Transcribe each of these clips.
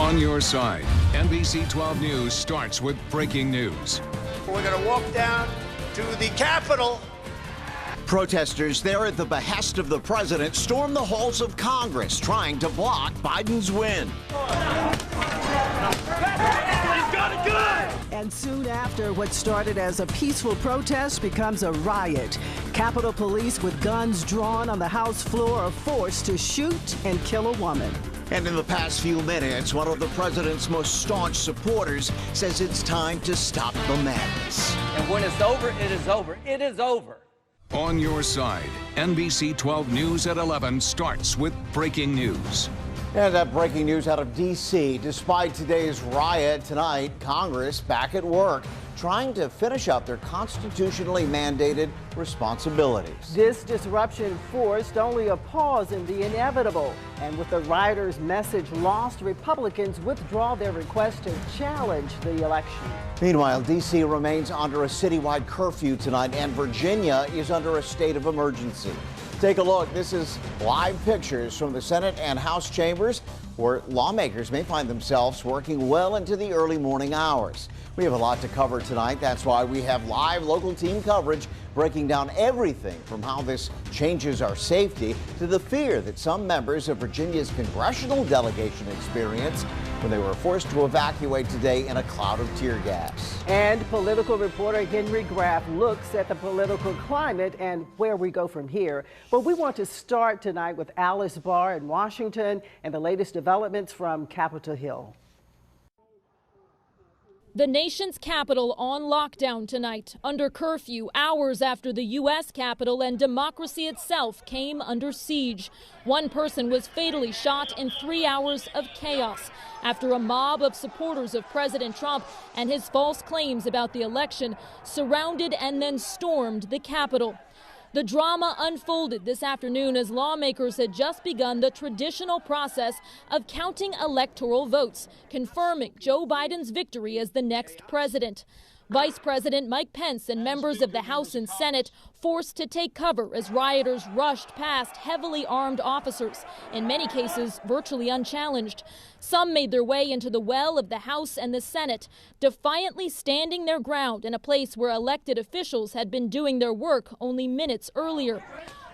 On your side, NBC12 News starts with breaking news. We're going to walk down to the Capitol. Protesters there at the behest of the president storm the halls of Congress, trying to block Biden's win. And soon after, what started as a peaceful protest becomes a riot. Capitol Police with guns drawn on the House floor are forced to shoot and kill a woman. And in the past few minutes, one of the president's most staunch supporters says it's time to stop the madness. And when it's over, it is over. It is over. On your side, NBC12 News at 11 starts with breaking news. And that breaking news out of D.C. Despite today's riot tonight, Congress back at work, trying to finish up their constitutionally mandated responsibilities. This disruption forced only a pause in the inevitable. And with the rioters' message lost, Republicans withdraw their request to challenge the election. Meanwhile, D.C. remains under a citywide curfew tonight, and Virginia is under a state of emergency. Take a look. This is live pictures from the Senate and House chambers, where lawmakers may find themselves working well into the early morning hours. We have a lot to cover tonight. That's why we have live local team coverage breaking down everything from how this changes our safety to the fear that some members of Virginia's congressional delegation experienced when they were forced to evacuate today in a cloud of tear gas. And political reporter Henry Graff looks at the political climate and where we go from here. But we want to start tonight with Alice Barr in Washington and the latest developments from Capitol Hill. The nation's capital on lockdown tonight, under curfew, hours after the U.S. Capitol and democracy itself came under siege. One person was fatally shot in 3 hours of chaos after a mob of supporters of President Trump and his false claims about the election surrounded and then stormed the Capitol. The drama unfolded this afternoon as lawmakers had just begun the traditional process of counting electoral votes, confirming Joe Biden's victory as the next president. Vice President Mike Pence and members of the House and Senate forced to take cover as rioters rushed past heavily armed officers, in many cases virtually unchallenged. Some made their way into the well of the House and the Senate, defiantly standing their ground in a place where elected officials had been doing their work only minutes earlier.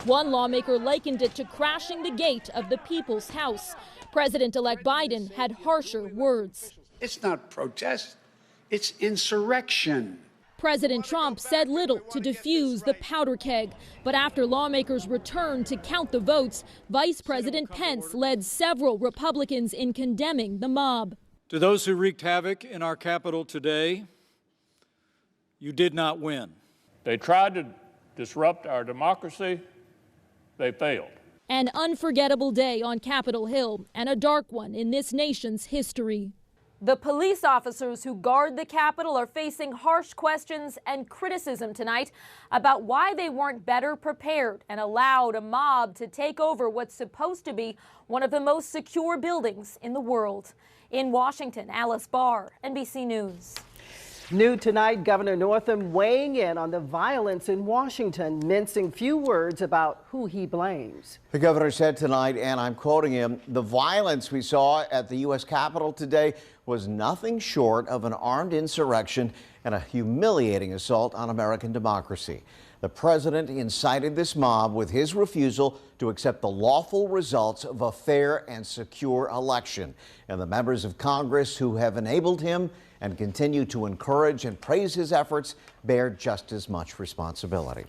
One lawmaker likened it to crashing the gate of the People's House. President-elect Biden had harsher words. It's not protest. It's insurrection. President Trump said little to defuse the powder keg, but after lawmakers returned to count the votes, Vice President Pence led several Republicans in condemning the mob. To those who wreaked havoc in our Capitol today, you did not win. They tried to disrupt our democracy. They failed. An unforgettable day on Capitol Hill and a dark one in this nation's history. The police officers who guard the Capitol are facing harsh questions and criticism tonight about why they weren't better prepared and allowed a mob to take over what's supposed to be one of the most secure buildings in the world. In Washington, Alice Barr, NBC News. New tonight, Governor Northam weighing in on the violence in Washington, mincing few words about who he blames. The governor said tonight, and I'm quoting him, "The violence we saw at the U.S. Capitol today was nothing short of an armed insurrection and a humiliating assault on American democracy. The president incited this mob with his refusal to accept the lawful results of a fair and secure election. And the members of Congress who have enabled him and continue to encourage and praise his efforts bear just as much responsibility."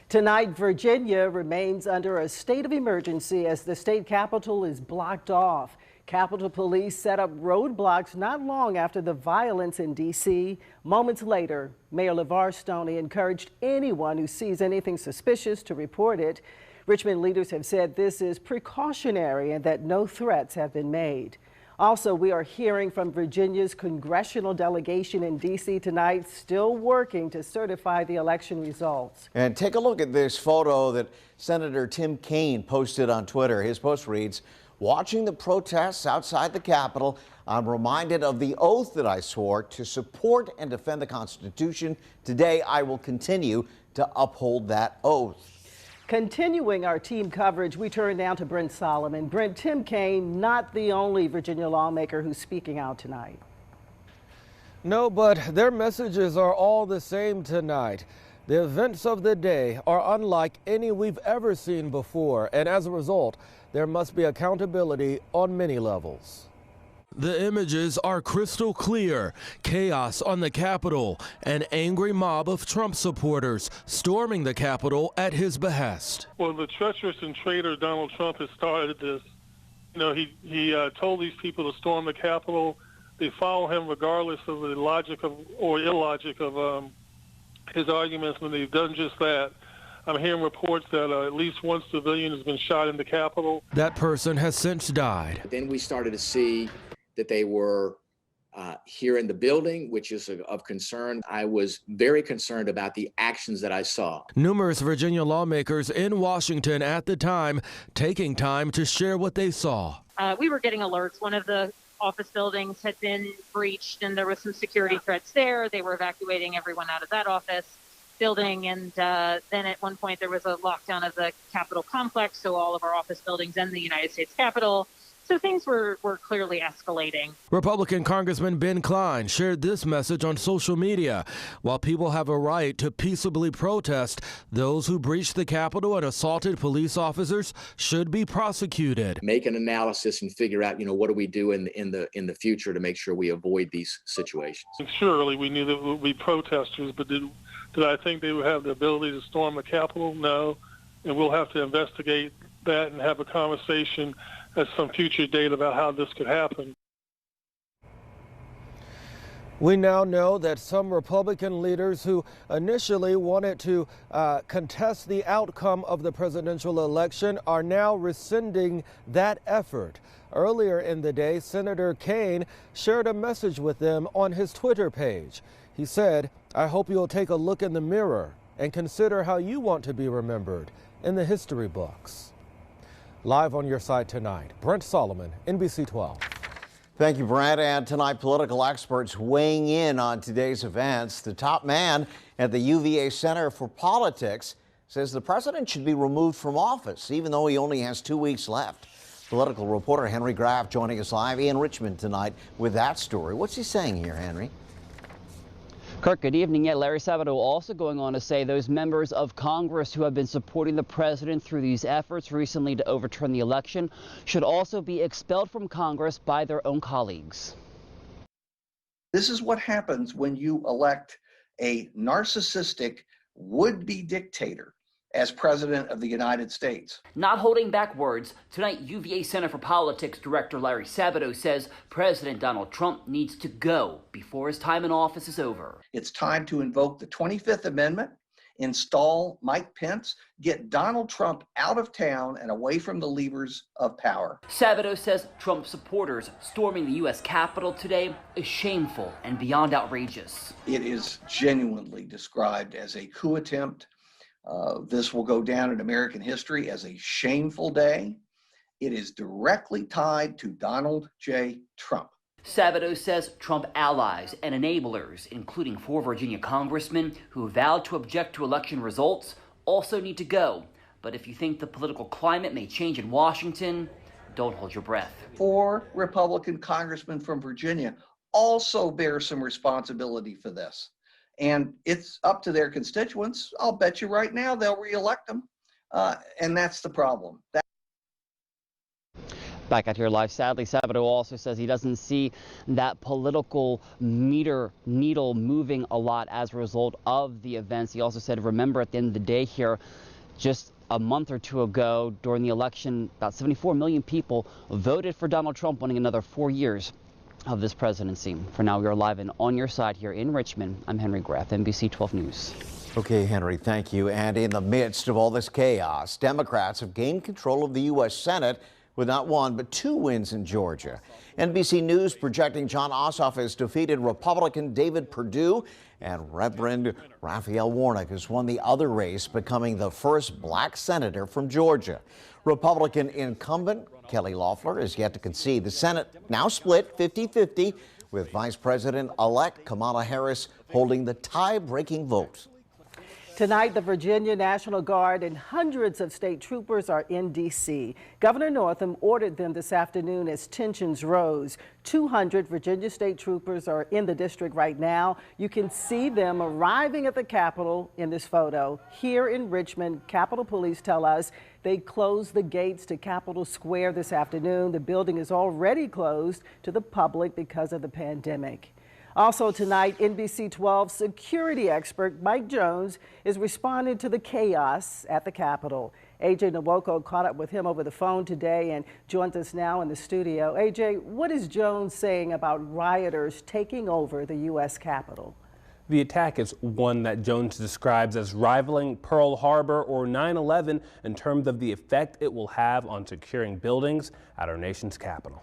Tonight, Virginia remains under a state of emergency as the state capitol is blocked off. Capitol Police set up roadblocks not long after the violence in D.C. Moments later, Mayor LeVar Stoney encouraged anyone who sees anything suspicious to report it. Richmond leaders have said this is precautionary and that no threats have been made. Also, we are hearing from Virginia's congressional delegation in D.C. tonight, still working to certify the election results. And take a look at this photo that Senator Tim Kaine posted on Twitter. His post reads, "Watching the protests outside the Capitol, I'm reminded of the oath that I swore to support and defend the Constitution. Today, I will continue to uphold that oath." Continuing our team coverage, we turn now to Brent Solomon. Brent, Tim Kaine, not the only Virginia lawmaker who's speaking out tonight. No, but their messages are all the same tonight. The events of the day are unlike any we've ever seen before, and as a result, there must be accountability on many levels. The images are crystal clear. Chaos on the Capitol, an angry mob of Trump supporters storming the Capitol at his behest. Well, the treacherous and traitor Donald Trump has started this. You know, he told these people to storm the Capitol. They follow him regardless of the logic of or illogic of his arguments, and they've done just that. I'm hearing reports that at least one civilian has been shot in the Capitol. That person has since died. Then we started to see that they were here in the building, which is of concern. I was very concerned about the actions that I saw. Numerous Virginia lawmakers in Washington at the time taking time to share what they saw. We were getting alerts. One of the office buildings had been breached and there was some security threats there. They were evacuating everyone out of that office building, and then at one point there was a lockdown of the Capitol complex, so all of our office buildings and the United States Capitol. So things were clearly escalating. Republican Congressman Ben Cline shared this message on social media. While people have a right to peaceably protest, those who breached the Capitol and assaulted police officers should be prosecuted. Make an analysis and figure out, what do we do in the future to make sure we avoid these situations. Surely we knew that there would be protesters, but did I think they would have the ability to storm the Capitol? No. And we'll have to investigate that and have a conversation at some future date about how this could happen. We now know that some Republican leaders who initially wanted to contest the outcome of the presidential election are now rescinding that effort. Earlier in the day, Senator Kaine shared a message with them on his Twitter page. He said, "I hope you'll take a look in the mirror and consider how you want to be remembered in the history books." Live on your side tonight, Brent Solomon, NBC12. Thank you, Brent. And tonight, political experts weighing in on today's events. The top man at the UVA Center for Politics says the president should be removed from office, even though he only has 2 weeks left. Political reporter Henry Graff joining us live in Richmond tonight with that story. What's he saying here, Henry? Curt, good evening. Yeah, Larry Sabato also going on to say those members of Congress who have been supporting the president through these efforts recently to overturn the election should also be expelled from Congress by their own colleagues. This is what happens when you elect a narcissistic would-be dictator as president of the United States. Not holding back words, tonight UVA Center for Politics Director Larry Sabato says President Donald Trump needs to go before his time in office is over. It's time to invoke the 25th Amendment, install Mike Pence, get Donald Trump out of town and away from the levers of power. Sabato says Trump supporters storming the U.S. Capitol today is shameful and beyond outrageous. It is genuinely described as a coup attempt. This will go down in American history as a shameful day. It is directly tied to Donald J. Trump. Sabato says Trump allies and enablers, including 4 Virginia congressmen who vowed to object to election results, also need to go. But if you think the political climate may change in Washington, don't hold your breath. 4 Republican congressmen from Virginia also bear some responsibility for this. And it's up to their constituents. I'll bet you right now they'll reelect them. And that's the problem. Back out here live, sadly, Sabato also says he doesn't see that political needle moving a lot as a result of the events. He also said, remember, at the end of the day here, just a month or two ago during the election, about 74 million people voted for Donald Trump winning another 4 years of this presidency. For now, we are live and on your side here in Richmond. I'm Henry Graff, NBC 12 News. Okay, Henry, thank you. And in the midst of all this chaos, Democrats have gained control of the U.S. Senate with not 1 but 2 wins in Georgia. NBC News projecting Jon Ossoff has defeated Republican David Perdue, and Reverend Raphael Warnock has won the other race, becoming the first black senator from Georgia. Republican incumbent Kelly Loeffler is yet to concede. The Senate now split 50-50, with Vice President-elect Kamala Harris holding the tie-breaking vote. Tonight, the Virginia National Guard and hundreds of state troopers are in D.C. Governor Northam ordered them this afternoon as tensions rose. 200 Virginia state troopers are in the district right now. You can see them arriving at the Capitol in this photo. Here in Richmond, Capitol Police tell us they closed the gates to Capitol Square this afternoon. The building is already closed to the public because of the pandemic. Also tonight, NBC12 security expert Mike Jones is responding to the chaos at the Capitol. AJ Nwoko caught up with him over the phone today and joins us now in the studio. AJ, what is Jones saying about rioters taking over the U.S. Capitol? The attack is one that Jones describes as rivaling Pearl Harbor or 9/11 in terms of the effect it will have on securing buildings at our nation's capital.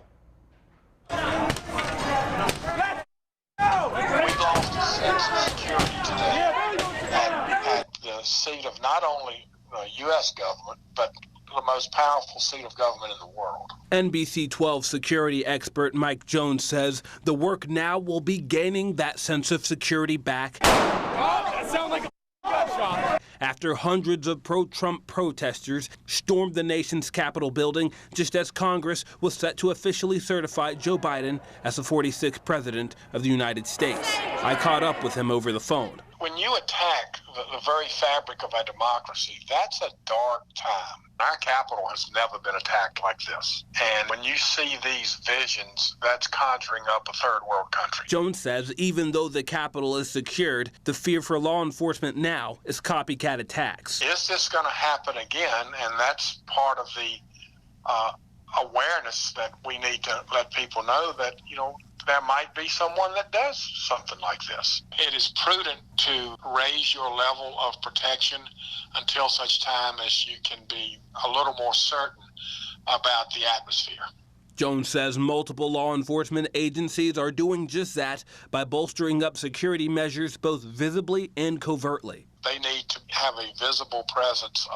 At the seat of not only the U.S. government, but the most powerful seat of government in the world. NBC12 security expert Mike Jones says the work now will be gaining that sense of security back. That sounds like a gunshot. After hundreds of pro-Trump protesters stormed the nation's Capitol building just as Congress was set to officially certify Joe Biden as the 46th president of the United States. I caught up with him over the phone. When you attack the very fabric of a democracy, that's a dark time. Our Capitol has never been attacked like this. And when you see these visions, that's conjuring up a third world country. Jones says even though the Capitol is secured, the fear for law enforcement now is copycat attacks. Is this going to happen again? And that's part of the awareness that we need to let people know that, there might be someone that does something like this. It is prudent to raise your level of protection until such time as you can be a little more certain about the atmosphere. Jones says multiple law enforcement agencies are doing just that by bolstering up security measures both visibly and covertly. They need to have a visible presence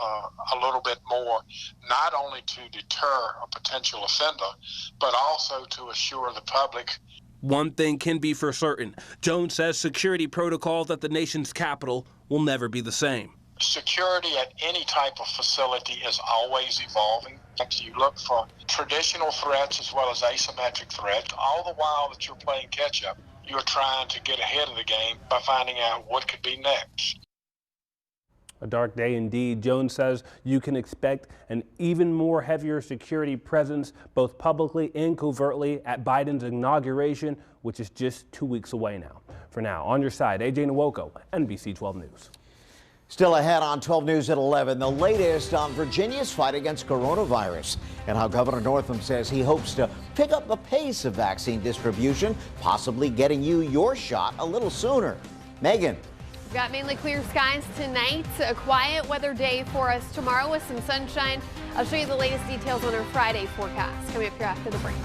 a little bit more, not only to deter a potential offender, but also to assure the public. One thing can be for certain. Jones says security protocols at the nation's capital will never be the same. Security at any type of facility is always evolving. You look for traditional threats as well as asymmetric threats. All the while that you're playing catch-up, you're trying to get ahead of the game by finding out what could be next. A dark day indeed. Jones says you can expect an even more heavier security presence both publicly and covertly at Biden's inauguration, which is just 2 weeks away now. For now, on your side, AJ Nwoko, NBC12 News. Still ahead on 12 News at 11, the latest on Virginia's fight against coronavirus and how Governor Northam says he hopes to pick up the pace of vaccine distribution, possibly getting you your shot a little sooner. Megan. We've got mainly clear skies tonight, a quiet weather day for us tomorrow with some sunshine. I'll show you the latest details on our Friday forecast coming up here after the break.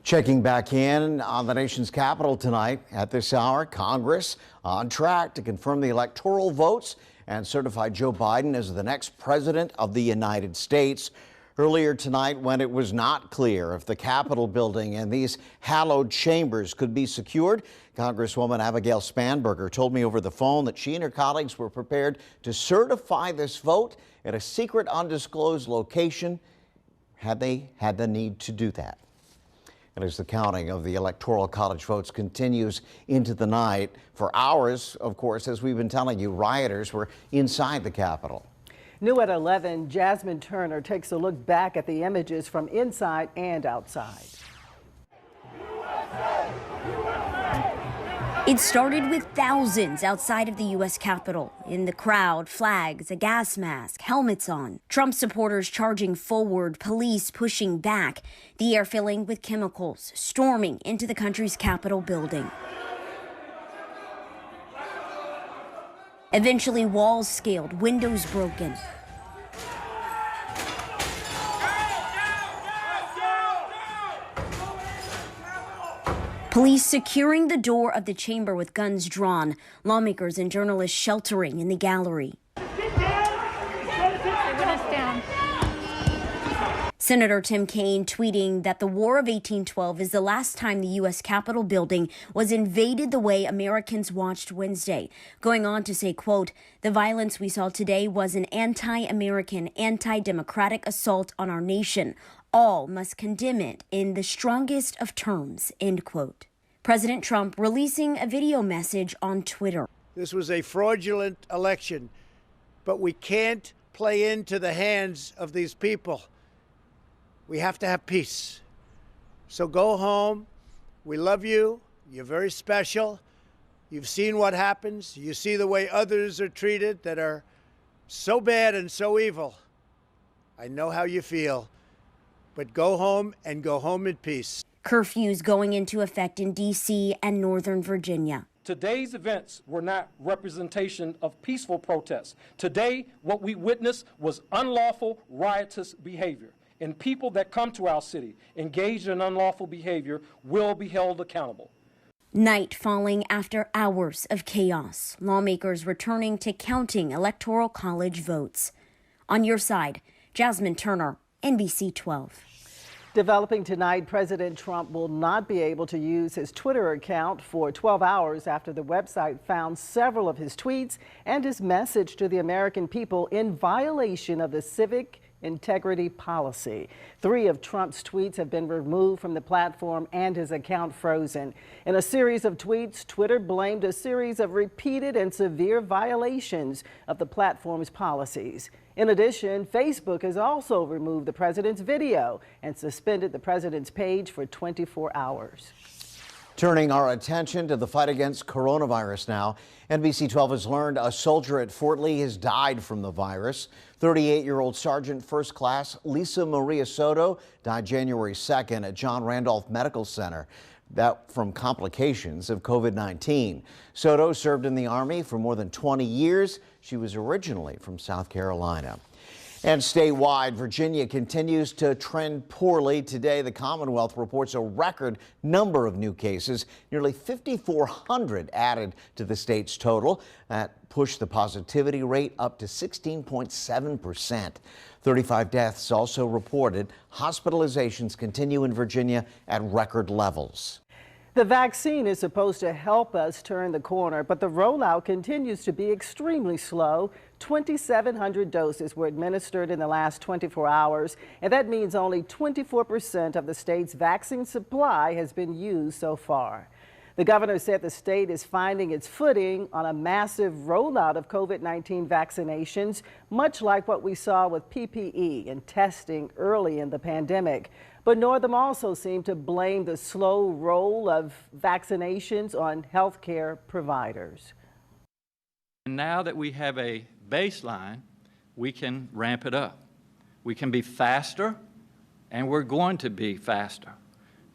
Checking back in on the nation's capital tonight at this hour, Congress on track to confirm the electoral votes and certify Joe Biden as the next president of the United States. Earlier tonight, when it was not clear if the Capitol building and these hallowed chambers could be secured, Congresswoman Abigail Spanberger told me over the phone that she and her colleagues were prepared to certify this vote at a secret undisclosed location had they had the need to do that. And as the counting of the Electoral College votes continues into the night, for hours, of course, as we've been telling you, rioters were inside the Capitol. New at 11, Jasmine Turner takes a look back at the images from inside and outside. It started with thousands outside of the U.S. Capitol. In the crowd, flags, a gas mask, helmets on. Trump supporters charging forward, police pushing back. The air filling with chemicals, storming into the country's Capitol building. Eventually, walls scaled, windows broken. Police securing the door of the chamber with guns drawn. Lawmakers and journalists sheltering in the gallery. Senator Tim Kaine tweeting that the War of 1812 is the last time the U.S. Capitol building was invaded the way Americans watched Wednesday, going on to say, quote, "The violence we saw today was an anti-American, anti-democratic assault on our nation. All must condemn it in the strongest of terms," end quote. President Trump releasing a video message on Twitter. This was a fraudulent election, but we can't play into the hands of these people. We have to have peace. So go home. We love you. You're very special. You've seen what happens. You see the way others are treated that are so bad and so evil. I know how you feel. But go home and go home in peace. Curfews going into effect in D.C. and Northern Virginia. Today's events were not representation of peaceful protests. Today, what we witnessed was unlawful, riotous behavior. And people that come to our city engaged in unlawful behavior will be held accountable. Night falling after hours of chaos. Lawmakers returning to counting Electoral College votes. On your side, Jasmine Turner, NBC12. Developing tonight, President Trump will not be able to use his Twitter account for 12 hours after the website found several of his tweets and his message to the American people in violation of the civic integrity policy. 3 of Trump's tweets have been removed from the platform and his account frozen. In a series of tweets, Twitter blamed a series of repeated and severe violations of the platform's policies. In addition, Facebook has also removed the president's video and suspended the president's page for 24 hours. Turning our attention to the fight against coronavirus now, NBC12 has learned a soldier at Fort Lee has died from the virus. 38-year-old Sergeant First Class Lisa Maria Soto died January 2nd at John Randolph Medical Center. That from complications of COVID-19. Soto served in the Army for more than 20 years. She was originally from South Carolina. And statewide, Virginia continues to trend poorly. Today, the Commonwealth reports a record number of new cases, nearly 5,400 added to the state's total. That pushed the positivity rate up to 16.7%. 35 deaths also reported. Hospitalizations continue in Virginia at record levels. The vaccine is supposed to help us turn the corner, but the rollout continues to be extremely slow. 2,700 doses were administered in the last 24 hours, and that means only 24% of the state's vaccine supply has been used so far. The governor said the state is finding its footing on a massive rollout of COVID-19 vaccinations, much like what we saw with PPE and testing early in the pandemic. But Northam also seemed to blame the slow roll of vaccinations on healthcare providers. And now that we have a baseline, we can ramp it up. We can be faster, and we're going to be faster.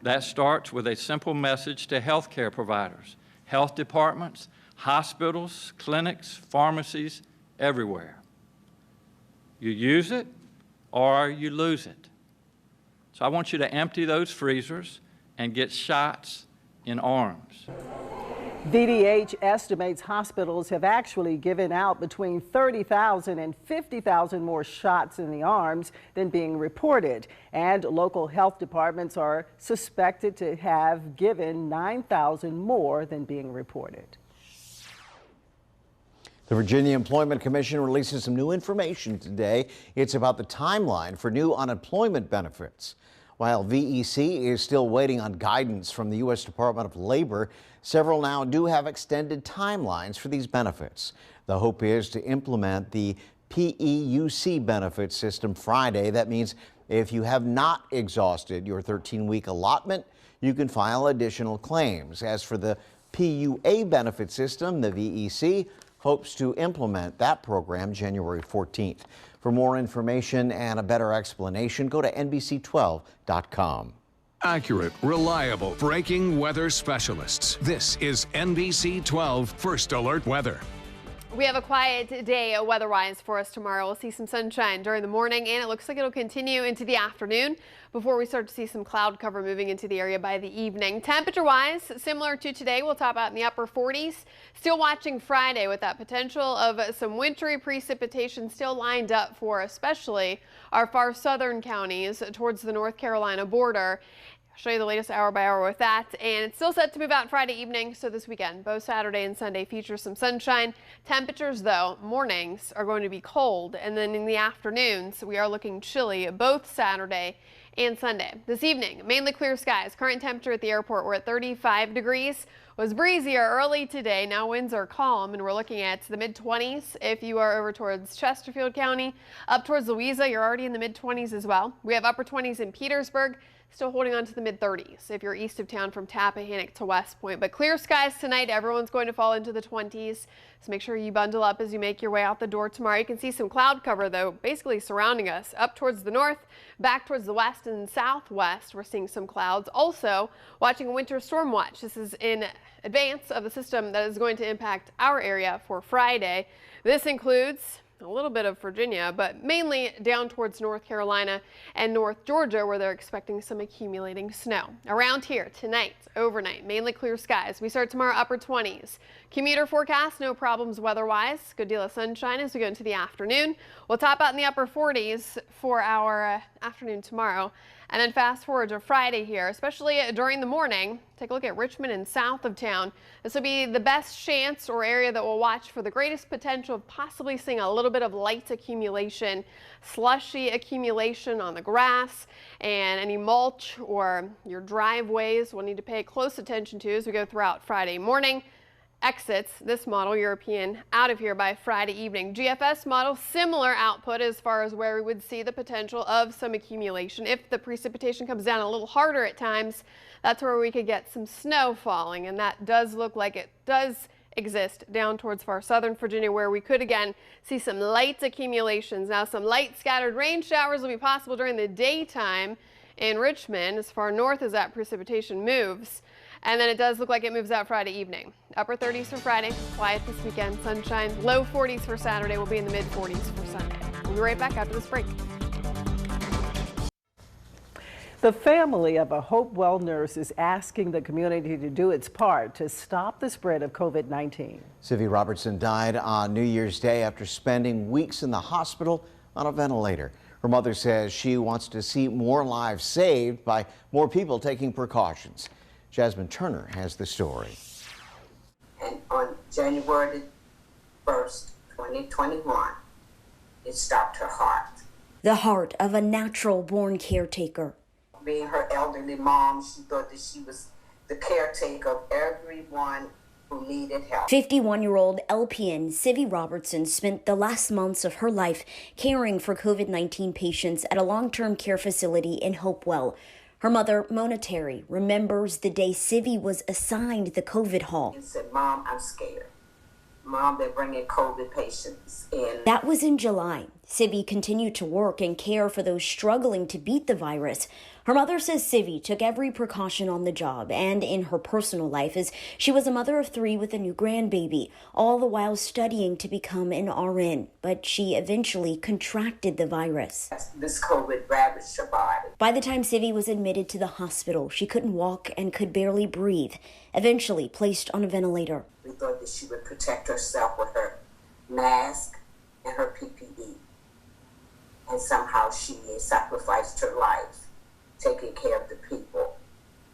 That starts with a simple message to healthcare providers, health departments, hospitals, clinics, pharmacies, everywhere. You use it or you lose it. So I want you to empty those freezers and get shots in arms. VDH estimates hospitals have actually given out between 30,000 and 50,000 more shots in the arms than being reported. And local health departments are suspected to have given 9,000 more than being reported. The Virginia Employment Commission releases some new information today. It's about the timeline for new unemployment benefits. While VEC is still waiting on guidance from the U.S. Department of Labor, several now do have extended timelines for these benefits. The hope is to implement the PEUC benefit system Friday. That means if you have not exhausted your 13-week allotment, you can file additional claims. As for the PUA benefit system, the VEC hopes to implement that program January 14th. For more information and a better explanation, go to NBC12.com. Accurate, reliable, breaking weather specialists. This is NBC 12 First Alert Weather. We have a quiet day weather-wise for us tomorrow. We'll see some sunshine during the morning, and it looks like it'll continue into the afternoon before we start to see some cloud cover moving into the area by the evening. Temperature-wise, similar to today, we'll top out in the upper 40s. Still watching Friday with that potential of some wintry precipitation still lined up for especially our far southern counties towards the North Carolina border. I'll show you the latest hour by hour with that, and it's still set to move out Friday evening, so this weekend, both Saturday and Sunday feature some sunshine. Temperatures, though, mornings are going to be cold, and then in the afternoons, we are looking chilly both Saturday and Sunday. This evening, mainly clear skies. Current temperature at the airport, we're at 35 degrees. Was breezier early today. Now winds are calm, and we're looking at the mid-20s. If you are over towards Chesterfield County, up towards Louisa, you're already in the mid-20s as well. We have upper 20s in Petersburg. Still holding on to the mid-30s if you're east of town from Tappahannock to West Point. But clear skies tonight. Everyone's going to fall into the 20s. So make sure you bundle up as you make your way out the door tomorrow. You can see some cloud cover, though, basically surrounding us up towards the north, back towards the west and southwest. We're seeing some clouds. Also, watching a winter storm watch. This is in advance of the system that is going to impact our area for Friday. This includes a little bit of Virginia, but mainly down towards North Carolina and North Georgia, where they're expecting some accumulating snow. Around here tonight, overnight, mainly clear skies. We start tomorrow upper 20s. Commuter forecast, no problems weather-wise. Good deal of sunshine as we go into the afternoon. We'll top out in the upper 40s for our afternoon tomorrow. And then fast forward to Friday here, especially during the morning. Take a look at Richmond and south of town. This will be the best chance or area that we'll watch for the greatest potential of possibly seeing a little bit of light accumulation, slushy accumulation on the grass, and any mulch or your driveways we'll need to pay close attention to as we go throughout Friday morning. Exits this model European out of here by Friday evening. GFS model, similar output as far as where we would see the potential of some accumulation. If the precipitation comes down a little harder at times, that's where we could get some snow falling, and that does look like it does exist down towards far southern Virginia, where we could again see some light accumulations. Now, some light scattered rain showers will be possible during the daytime in Richmond as far north as that precipitation moves. And then it does look like it moves out Friday evening. Upper 30s for Friday, quiet this weekend, sunshine. Low 40s for Saturday, will be in the mid 40s for Sunday. We'll be right back after this break. The family of a Hopewell nurse is asking the community to do its part to stop the spread of COVID-19. Sivy Robertson died on New Year's Day after spending weeks in the hospital on a ventilator. Her mother says she wants to see more lives saved by more people taking precautions. Jasmine Turner has the story. And on January 1st, 2021, it stopped her heart. The heart of a natural-born caretaker. Being her elderly mom, she thought that she was the caretaker of everyone who needed help. 51-year-old LPN Sivy Robertson spent the last months of her life caring for COVID-19 patients at a long-term care facility in Hopewell. Her mother, Mona Terry, remembers the day Sivy was assigned the COVID hall. She said, "Mom, I'm scared. Mom, they're bringing COVID patients in." That was in July. Sivy continued to work and care for those struggling to beat the virus. Her mother says Sivy took every precaution on the job and in her personal life as she was a mother of 3 with a new grandbaby, all the while studying to become an RN. But she eventually contracted the virus. This COVID ravaged her body. By the time Sivy was admitted to the hospital, she couldn't walk and could barely breathe, eventually placed on a ventilator. We thought that she would protect herself with her mask and her PPE. And somehow she sacrificed her life, taking care of the people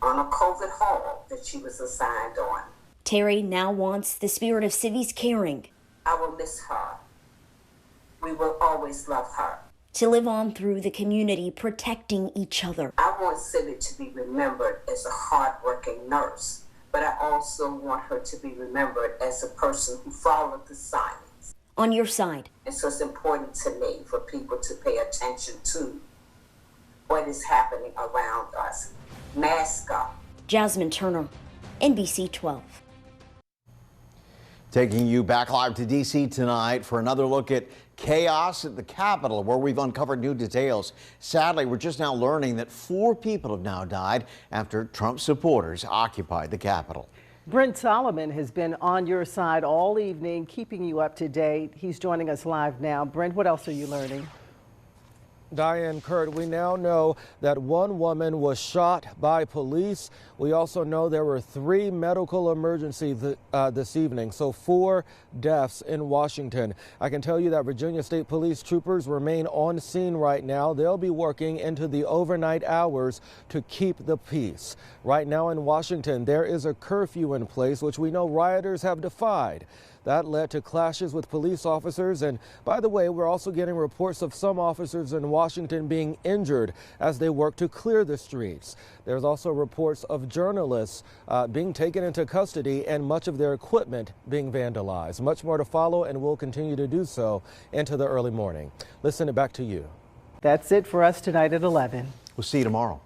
on a COVID hall that she was assigned on. Terry now wants the spirit of Sivy's caring. I will miss her. We will always love her. To live on through the community, protecting each other. I want Sivy to be remembered as a hardworking nurse, but I also want her to be remembered as a person who followed the science. On your side. And so it's important to me for people to pay attention to what is happening around us. Mask up. Jasmine Turner, NBC12. Taking you back live to D.C. tonight for another look at chaos at the Capitol, where we've uncovered new details. Sadly, we're just now learning that 4 people have now died after Trump supporters occupied the Capitol. Brent Solomon has been on your side all evening, keeping you up to date. He's joining us live now. Brent, what else are you learning? Diane, Curt, we now know that one woman was shot by police. We also know there were 3 medical emergencies this evening, so 4 deaths in Washington. I can tell you that Virginia State Police troopers remain on scene right now. They'll be working into the overnight hours to keep the peace. Right now in Washington, there is a curfew in place, which we know rioters have defied. That led to clashes with police officers. And by the way, we're also getting reports of some officers in Washington being injured as they work to clear the streets. There's also reports of journalists being taken into custody and much of their equipment being vandalized. Much more to follow, and we'll continue to do so into the early morning. Listen, back to you. That's it for us tonight at 11. We'll see you tomorrow.